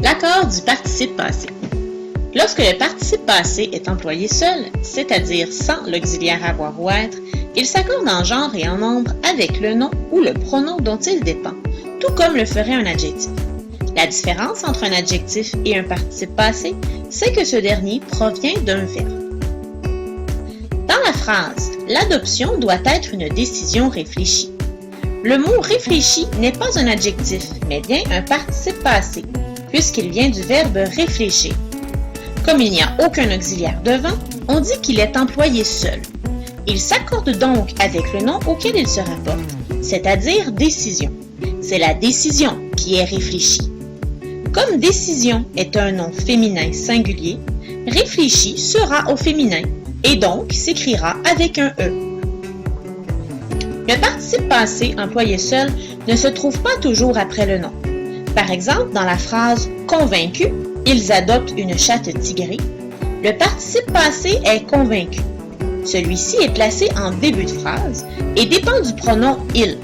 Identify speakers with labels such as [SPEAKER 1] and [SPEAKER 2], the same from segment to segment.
[SPEAKER 1] L'accord du participe passé. Lorsque le participe passé est employé seul, c'est-à-dire sans l'auxiliaire avoir ou être, il s'accorde en genre et en nombre avec le nom ou le pronom dont il dépend, tout comme le ferait un adjectif. La différence entre un adjectif et un participe passé, c'est que ce dernier provient d'un verbe. Dans la phrase « L'adoption doit être une décision réfléchie », le mot « réfléchi » n'est pas un adjectif, mais bien un participe passé, puisqu'il vient du verbe « réfléchir ». Comme il n'y a aucun auxiliaire devant, on dit qu'il est employé seul. Il s'accorde donc avec le nom auquel il se rapporte, c'est-à-dire décision. C'est la décision qui est réfléchie. Comme décision est un nom féminin singulier, réfléchi sera au féminin et donc s'écrira avec un E. Le participe passé employé seul ne se trouve pas toujours après le nom. Par exemple, dans la phrase « convaincu », ils adoptent une chatte tigrée. Le participe passé est convaincu. Celui-ci est placé en début de phrase et dépend du pronom « il ».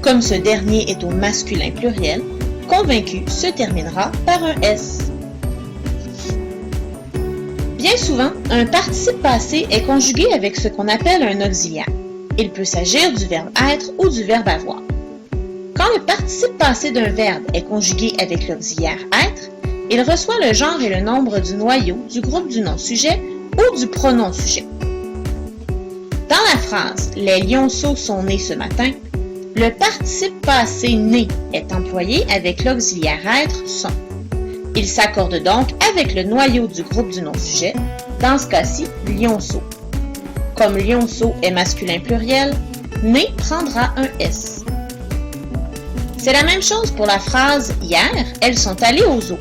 [SPEAKER 1] Comme ce dernier est au masculin pluriel, convaincu se terminera par un S. Bien souvent, un participe passé est conjugué avec ce qu'on appelle un auxiliaire. Il peut s'agir du verbe être ou du verbe avoir. Quand le participe passé d'un verbe est conjugué avec l'auxiliaire être, il reçoit le genre et le nombre du noyau du groupe du nom-sujet ou du pronom-sujet. Dans la phrase « Les lionceaux sont nés ce matin », le participe passé « né » est employé avec l'auxiliaire être « sont ». Il s'accorde donc avec le noyau du groupe du nom-sujet, dans ce cas-ci « lionceaux ». Comme « lionceau » est masculin pluriel, « né » prendra un S. C'est la même chose pour la phrase « Hier, elles sont allées au zoo ».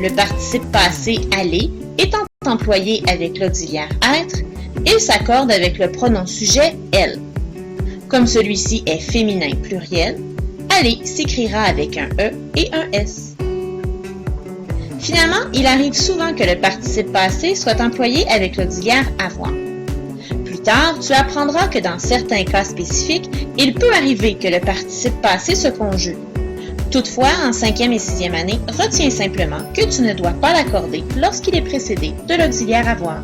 [SPEAKER 1] Le participe passé « aller » étant employé avec l'auxiliaire « être », il s'accorde avec le pronom sujet « elle ». Comme celui-ci est féminin pluriel, « aller » s'écrira avec un E et un S. Finalement, il arrive souvent que le participe passé soit employé avec l'auxiliaire « avoir ». Plus tard, tu apprendras que dans certains cas spécifiques, il peut arriver que le participe passé se conjugue. Toutefois, en 5e et 6e année, retiens simplement que tu ne dois pas l'accorder lorsqu'il est précédé de l'auxiliaire avoir.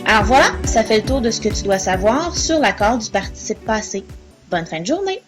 [SPEAKER 1] Alors voilà, ça fait le tour de ce que tu dois savoir sur l'accord du participe passé. Bonne fin de journée!